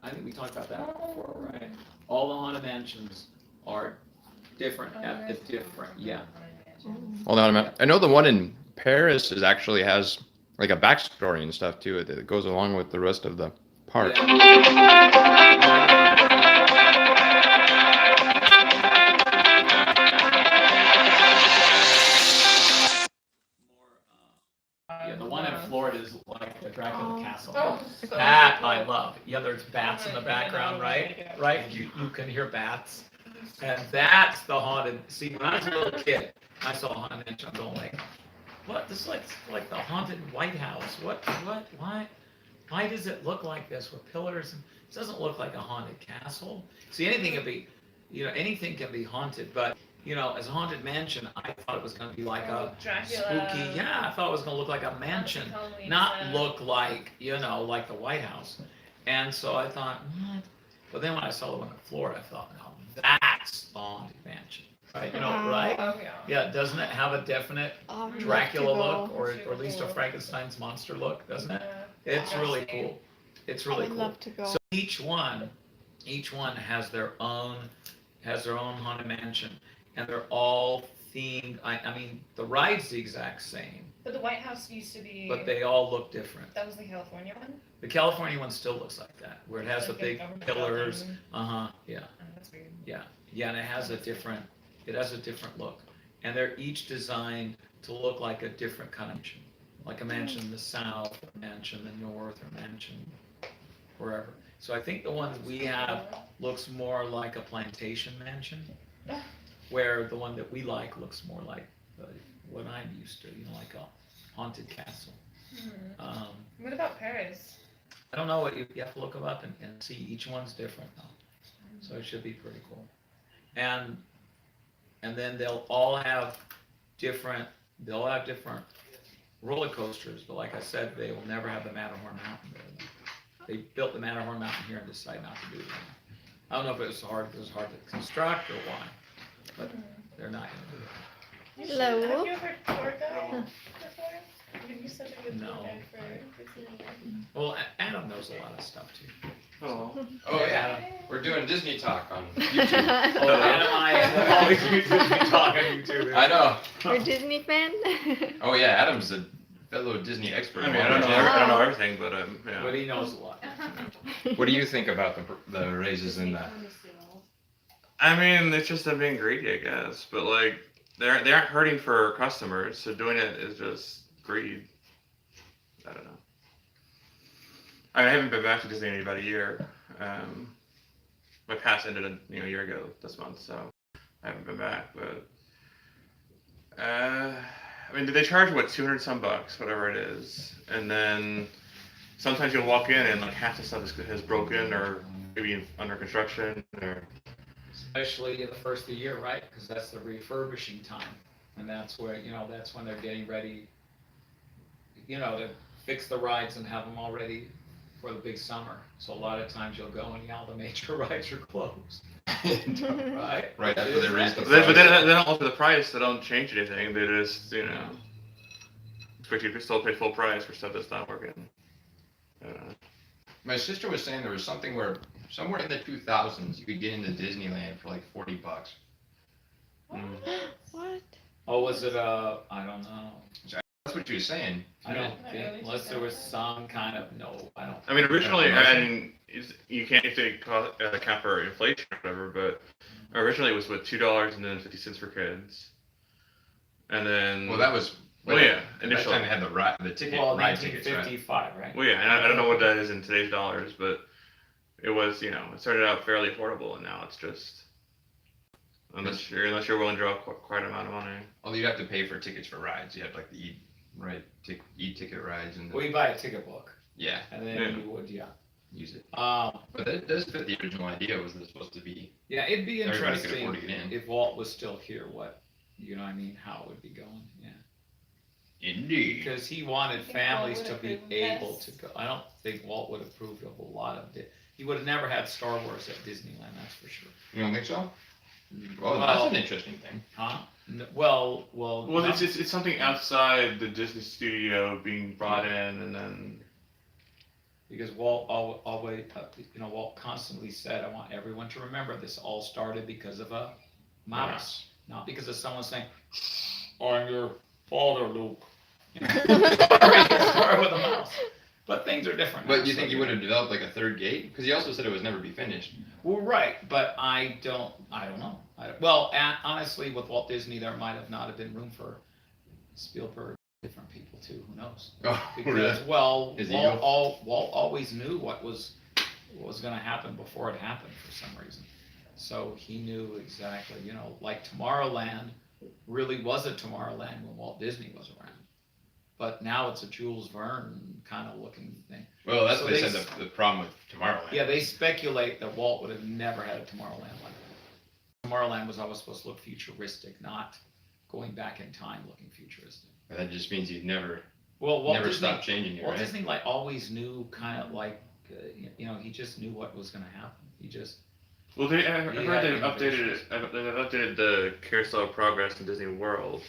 I think we talked about that before, right? All the haunted mansions are different at the different, yeah. Hold on a minute. I know the one in Paris is actually has like a backstory and stuff too that goes along with the rest of the park. Yeah, the one in Florida is like the Dracula Castle. Oh. That I love. Yeah, there's bats in the background, right? Right? You can hear bats. And that's the haunted. See, when I was a little kid, I saw a haunted mansion. I'm going like, what? This is like the haunted White House. What? Why does it look like this with pillars? It doesn't look like a haunted castle. See, anything can be, anything can be haunted, but as a haunted mansion, I thought it was going to be like a Dracula. spooky. Yeah, I thought it was going to look like a mansion, not look like like the White House. And so I thought, what? But then when I saw the one in Florida, I thought, no, that's the haunted mansion, right? Right? Oh, yeah. Yeah, doesn't it have a definite I would love Dracula to go. look, or at least a Frankenstein's monster look, doesn't it? Yeah. It's really cool. It's really I would cool. love to go. So each one has their own haunted mansion, and they're all themed. I mean, the ride's the exact same, But the White House used to be. but they all look different. That was the California one. The California one still looks like that, where it has the Like a big government pillars. building. Yeah, Oh, that's weird. yeah, and it has a different look, and they're each designed to look like a different kind of mansion, like a mansion in the south, a mansion in the north, or a mansion wherever. So I think the one we have looks more like a plantation mansion, where the one that we like looks more like what I'm used to, like a haunted castle. Hmm. What about Paris? I don't know what you have to look them up and see. Each one's different though, so it should be pretty cool. And then they'll all have different roller coasters, but like I said, they will never have the Matterhorn Mountain there. They built the Matterhorn Mountain here and decided not to do it. I don't know if it was hard to construct or why, but they're not going to do it. Hello. Have you ever toured that before? You said a good No. tour guide for Disney. Well, Adam knows a lot of stuff too. Oh. Oh yeah, we're doing Disney talk on YouTube. Oh, Adam, I always use Disney talk on YouTube. I know. You're a Disney fan? Oh yeah, Adam's a fellow Disney expert. I mean, I don't know everything, but yeah. But he knows a lot. What do you think about the raises in that? I mean, it's just them being greedy, I guess. But like, they aren't hurting for customers, so doing it is just greed. I don't know. I haven't been back to Disney in about a year. My pass ended a year ago this month, so I haven't been back. But I mean, do they charge what, 200 some bucks, whatever it is, and then sometimes you'll walk in and like half the stuff has broken or maybe under construction or. Especially in the first of the year, right? Because that's the refurbishing time, and that's where that's when they're getting ready, to fix the rides and have them all ready for the big summer. So a lot of times you'll go and all the major rides are closed, right? Right after they raise the But price. they don't alter the price. They don't change anything. They just expect you to still pay full price for stuff that's not working. I don't know. My sister was saying there was something where somewhere in the 2000s you could get into Disneyland for like $40. What? Oh, was it I don't know. That's what she was saying. I don't think, unless there was some kind of, no, I don't. I mean, originally, you can't take account for inflation or whatever, but originally it was $2.50 for kids, and then Well, that was. Well, yeah, At that initially. time they had the ticket Well, ride tickets, right? 1955, right? Well, yeah, and I don't know what that is in today's dollars, but it was, it started out fairly affordable, and now it's just unless you're willing to draw quite an amount of money. Although you'd have to pay for tickets for rides. You had like the e-ticket rides and Well, you buy a ticket book, yeah, and then Yeah. you would, use it. Um, But that does fit the original idea. Was it supposed to be? yeah, it'd be Everybody could interesting afford to get in. if Walt was still here, how it would be going, yeah. Indeed. Because he wanted think families Walt to would be approve able less. to go. I don't think Walt would approve of a lot of it. He would have never had Star Wars at Disneyland, that's for sure. You don't think so? Well, that's an interesting thing. Huh? Well, Well, no. it's something outside the Disney studio being brought in, and then Because Walt always, Walt constantly said, I want everyone to remember this all started because of a mouse, not because of someone saying, I'm your father, Luke. It started with a mouse. But things are different. But now, you so think you would have developed like a third gate? Because he also said it was never be finished. Well, right, but I don't know. Well, honestly, with Walt Disney, there might have not have been room for Spielberg, different people too. Who knows? Oh, Because well, His Walt, ego? Walt always knew what was going to happen before it happened for some reason. So he knew exactly. Like Tomorrowland really was a Tomorrowland when Walt Disney was around. But now it's a Jules Verne kind of looking thing. Well, that's So what they they said the problem with Tomorrowland. Yeah, they speculate that Walt would have never had a Tomorrowland like that. Tomorrowland was always supposed to look futuristic, not going back in time looking futuristic. But that just means you'd never Walt never Disney, stop changing it, Walt right? Disney like always knew kind of like, he just knew what was going to happen. He just. Well, I heard He they've had updated innovations. it. They've updated the Carousel of Progress in Disney World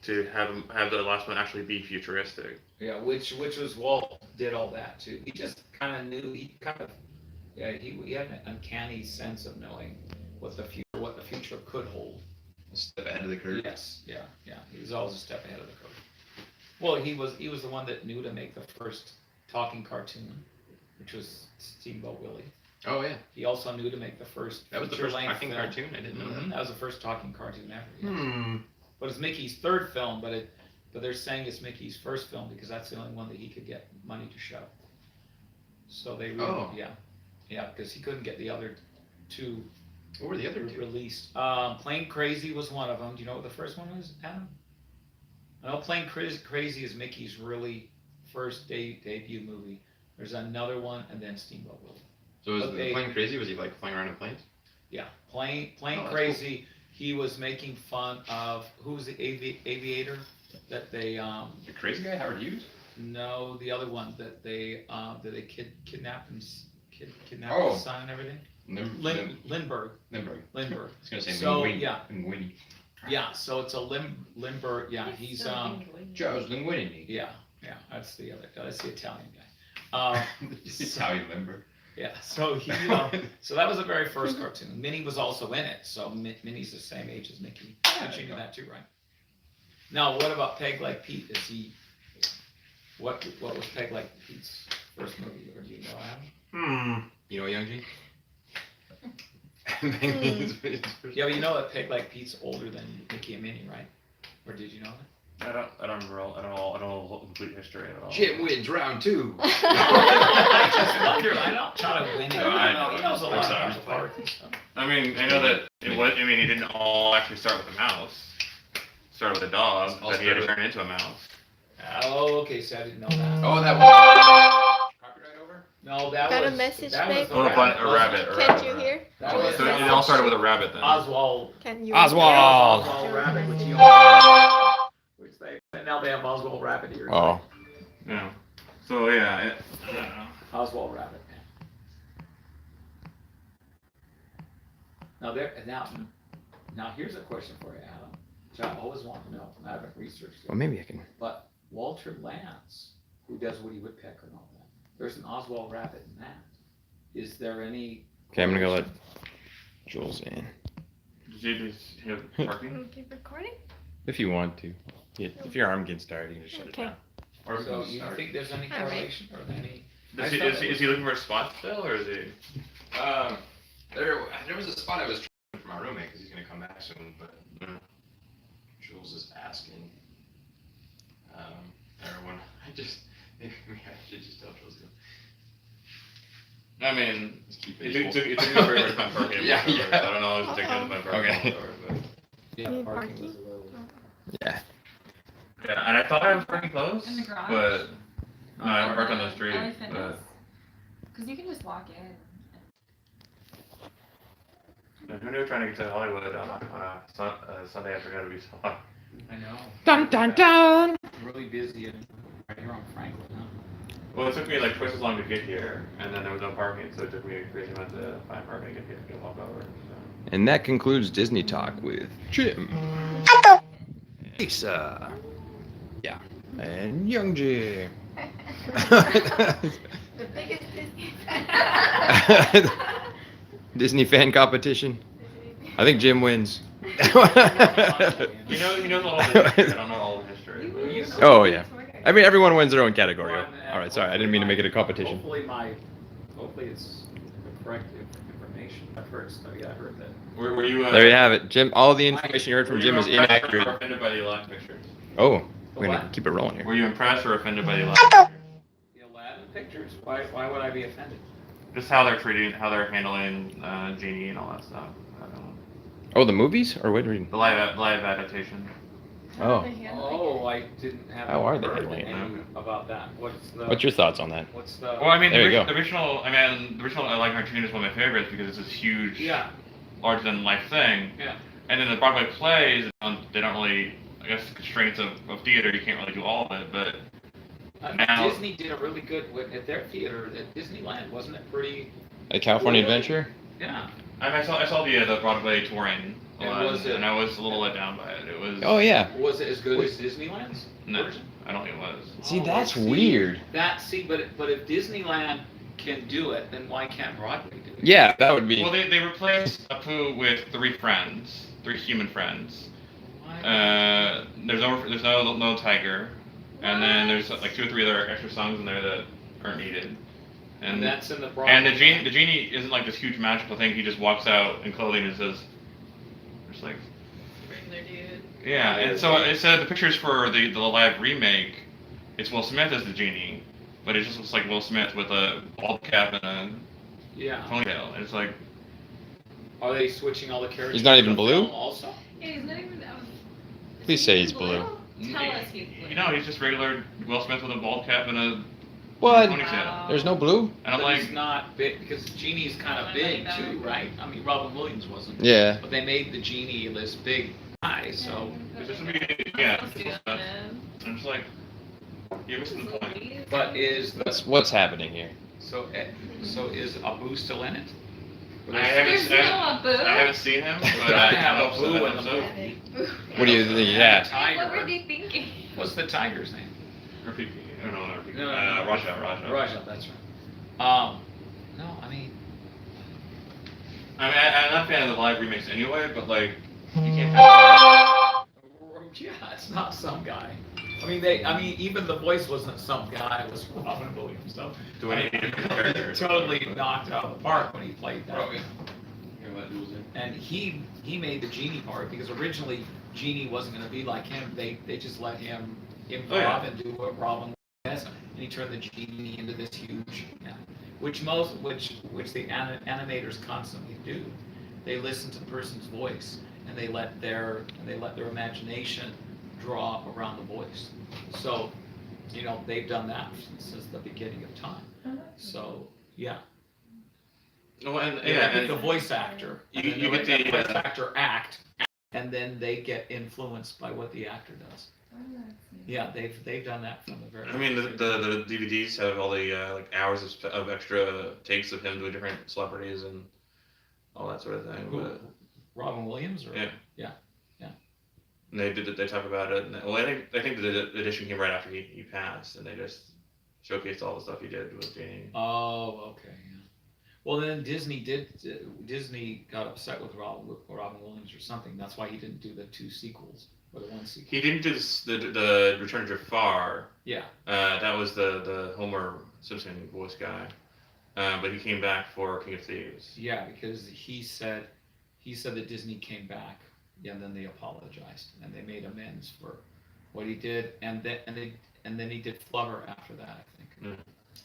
to have the last one actually be futuristic. Yeah, which was Walt did all that too. He just kind of knew. He had an uncanny sense of knowing what the future could hold. A step ahead of the curve. Yes, yeah. He was always a step ahead of the curve. Well, he was the one that knew to make the first talking cartoon, which was Steamboat Willie. Oh yeah, He also knew to make the first. that was the first feature-length talking film. cartoon. I didn't know Mhm, that. That was the first talking cartoon ever. Yeah. Hmm. But it's Mickey's third film, but they're saying it's Mickey's first film because that's the only one that he could get money to show. So they because he couldn't get the other two What were the other two? released. Plane Crazy was one of them. Do you know what the first one was, Adam? I know Plane Crazy is Mickey's really first debut movie. There's another one, and then Steamboat Willie. So was But the plane crazy? Was he like flying around in planes? Yeah, Plane that's Crazy. He was making fun of who was the aviator that they The crazy guy, Howard Hughes? no, the other one that they kidnapped and kidnapped Oh. his son and everything. Lindbergh. Lindbergh. I Lindbergh. was gonna say So, Linguini. yeah. Linguini. Yeah, so it's a Lindbergh. Yeah, he's Joe's Linguini. yeah, that's the Italian guy. It's Italian Lindbergh. Yeah, so he so that was the very first cartoon. Minnie was also in it, so Minnie's the same age as Mickey. Did you know that too, right? Now, what about Peg Like Pete? Is he what was Peg Like Pete's first movie, or do you know, Adam? You know Young G? Yeah, but you know that Peg Like Pete's older than Mickey and Minnie, right? Or did you know that? I don't remember. I don't know the complete history at all. Jim wins round 2. I just wonder. I don't try to win it. No, I know. He knows a lot sorry, about the park and stuff. I mean, I know that it was. I mean, he didn't all actually start with a mouse. Started with a dog, All but he had to started turn into a mouse. Oh, okay, so I didn't know that. Oh, that was copyright over? No, that Got a was message, that was babe? the Oh, rabbit, a wasn't rabbit. it? A Can't rabbit, you right. hear? That So was it all started with a rabbit then. Oswald. Can you? Oswald. Oswald Rabbit, which now they have Oswald Rabbit ears. Oh. Yeah. So yeah. I don't know. Oswald Rabbit. Now here's a question for you, Adam, which I always want to know. I haven't researched it. Well, maybe I can. But Walter Lantz, who does Woody Woodpecker and all that, there's an Oswald Rabbit in that. Is there any? Okay, I'm gonna go let Jules in. Did you just have parking? Keep recording? If you want to. Yeah, if your arm gets tired, you can just shut Okay. it down. Or So you think there's any All right. correlation or any? is he looking for a spot still, or is he? There was a spot I was trying for my roommate because he's gonna come back soon, but Jules is asking everyone. Maybe I should just tell Jules. I mean, Just keep it it took equal. me very much time parking. Yeah, So yeah. I don't know if it's taking the time parking. Okay. But, Yeah, Need parking parking? was a little. Yeah. yeah, and I thought I was parking close, In the garage? but no, I parked on the street. LA But Fitness. Because you can just walk in. who knew trying to get to Hollywood on a Sunday afternoon would be so hard? I know. Dun dun dun. Really busy and right here on Franklin, huh? Well, it took me like twice as long to get here, and then there was no parking, so it took me a crazy amount to find parking to get here to walk over. So. And that concludes Disney Talk with Jim, Lisa, yeah, and Young G. The big Disney fan competition. I think Jim wins. He knows all the history. I don't know all the history. but- Oh, yeah. I mean, everyone wins their own category. All right, sorry, I didn't mean to make it a competition. Hopefully it's the correct information. I've heard that. Were you? There you have it, Jim. All the information you heard from were Jim you is impressed or inaccurate. offended by the Aladdin pictures? Oh, we're gonna What? keep it rolling here. Were you impressed or offended by the Aladdin pictures? The Aladdin pictures? Why would I be offended? Just how they're handling Genie and all that stuff. I don't know. Oh, the movies or what? do you- The live adaptation. Oh, Oh, I didn't have. How are they heard handling it? any about that. what's your thoughts on that? What's the? Well, I mean, There you the go. original. I mean, the original I Like Cartoon is one of my favorites because it's this huge, Yeah, larger than life thing. yeah. And then the Broadway plays, they don't really. I guess the constraints of theater, you can't really do all of it. But Now- Disney did a really good at their theater at Disneyland, wasn't it pretty? A California Really? Adventure? Yeah. I saw the Broadway touring, And Aladdin, was it- and I was a little let down by it. It was. Oh yeah. Was it as good as Disneyland's No, version? I don't think it was. See, Oh, that's see, weird. But if Disneyland can do it, then why can't Broadway do it? Yeah, that would be. Well, they replaced Apu with three human friends. Why? There's no tiger, and then there's like 2 or 3 other extra songs in there that aren't needed. And that's in the Broadway. And the genie isn't like this huge magical thing. He just walks out in clothing and says, just like, Regular dude. yeah. And so it said the pictures for the live remake, it's Will Smith as the genie, but it just looks like Will Smith with a bald cap and a Yeah. ponytail. And it's like, Are they switching all the characters? He's not to even the blue? film Also. Yeah, he's not even. Please say he's blue. Tell us he's blue. you know, he's just regular Will Smith with a bald cap and a What? ponytail. There's no blue? And I'm But like, he's not big because Genie's kind of big too, right? I mean, Robin Williams wasn't. Yeah. But they made the Genie this big guy, so. it's just yeah. it's just stuff. I'm just like, you're missing the point. But is What's happening here? so is Abu still in it? I haven't, There's no Abu. I haven't seen him, but I I have hope so. Abu I in the hope so. movie. What do you think? Yeah. Yeah. What were they thinking? What's the tiger's name? Rafiki. Oh, no, not Rafiki. No, Raja. Raja, that's right. No, I mean, I mean, I'm not a fan of the live remakes anyway, but like, you can't have yeah, it's not some guy. I mean, even the voice wasn't some guy. It was Robin Williams. So do any different characters. totally knocked out of the park when he played that. Right. And he made the Genie part because originally Genie wasn't going to be like him. They just let him improv Oh, yeah. and do what Robin does, and he turned the Genie into this huge, which the animators constantly do. They listen to the person's voice and they let their imagination draw around the voice. So, they've done that since the beginning of time. So, yeah. Well, and They yeah, let the and voice actor, You- and then you they get let the the, voice actor act, and then they get influenced by what the actor does. Yeah, they've done that from the very. I mean, the DVDs have all the like hours of extra takes of him doing different celebrities and all that sort of thing. Who? But Robin Williams, or Yeah. yeah. and they talk about it. And, well, I think the edition came right after he passed, and they just showcased all the stuff he did with Genie. Oh, okay. Yeah. Well, then Disney got upset with Robin Williams or something. That's why he didn't do the 2 sequels or the 1 sequel. He didn't do the Return of Jafar. Yeah. That was the Homer Simpson voice guy. But he came back for King of Thieves. Yeah, because he said that Disney came back, and then they apologized and they made amends for what he did, and then he did Flubber after that, I think. Mm.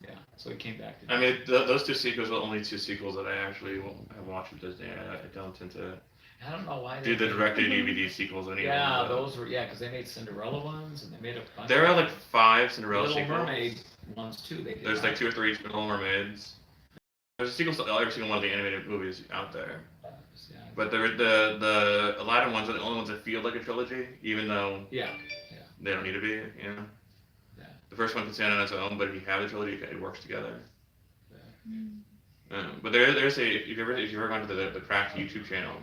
Yeah, so he came back to. I mean, those 2 sequels were the only 2 sequels that I actually have watched with Disney. I don't tend to I don't know why. do the direct-to-DVD sequels anymore. Yeah, those were because they made Cinderella ones and they made a bunch. There are like 5 Cinderella Little sequels. Mermaid ones too. They did. There's like right? 2 or 3 Little Mermaids. There's sequels to every single one of the animated movies out there. Yeah. But the Aladdin ones are the only ones that feel like a trilogy, even though Yeah. they don't need to be. You know. Yeah. The first one can stand on its own, but if you have the trilogy, it works together. Yeah. But there's if you've ever gone to the Cracked YouTube channel,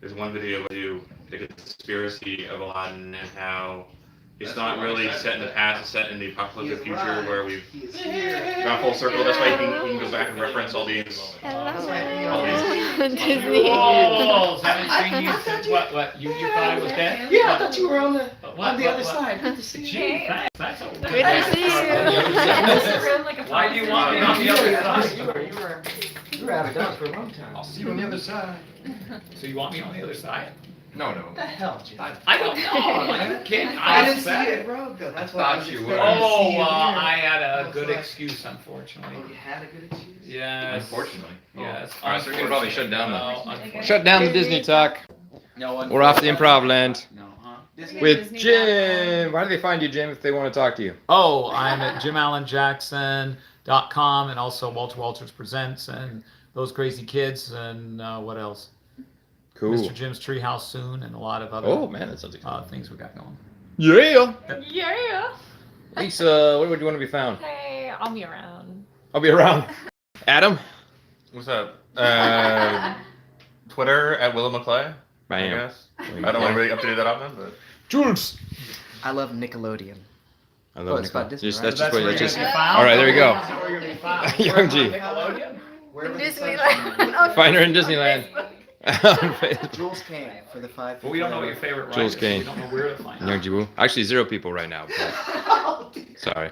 there's one video where you the conspiracy of Aladdin and how it's not really set in the past, it's set in the apocalyptic future where we've gone full circle. That's why you can go back and reference all these. Hello. Disney. Oh, haven't seen you since what? You thought I was dead? Yeah, I thought you were on the What? other side. Good to see you. Gee, thanks. That's a Good to see you. Why do you want me on the other side? You were out of Dodge for a long time. I'll see you on the other side. So you want me on the other side? No, no. What the hell, Jim? I don't know. I can't. I didn't see you at Rogue though. That's why I was Thought you expecting would. to see Oh, you here. I had a good Like- excuse, unfortunately. Oh, you had a good excuse? Yes. Unfortunately. Yes. All right, so we can probably shut down the- Unfortunately. Shut down the Disney talk. No, We're off to improv land No, huh? Disney? with Jim. Why do they find you, Jim, if they want to talk to you? Oh, I'm at jimallenjackson.com and also Walter Walters Presents and Those Crazy Kids and what else? Cool. Mr. Jim's Treehouse soon and a lot of other Oh man, that sounds exciting. things we got going. Yeah. Yeah. Lisa, where would you want to be found? Hey, I'll be around. I'll be around. Adam. What's up? Twitter at Willow McClay, I Bam. guess. I don't want to really update that often, but. Jules. I love Nickelodeon. I Oh, love it's about Nicole. Disney, That's right? just what. That's just. found? All right, there you go. That's where you're gonna be found. Young G. Nickelodeon? Where was the Disneyland. Find her in Disneyland. Jules Kane for the 5. But we don't know what your favorite writer Jules is. Kane. We don't know where to find Young out. Jiwoo. Actually, 0 people right now. But sorry.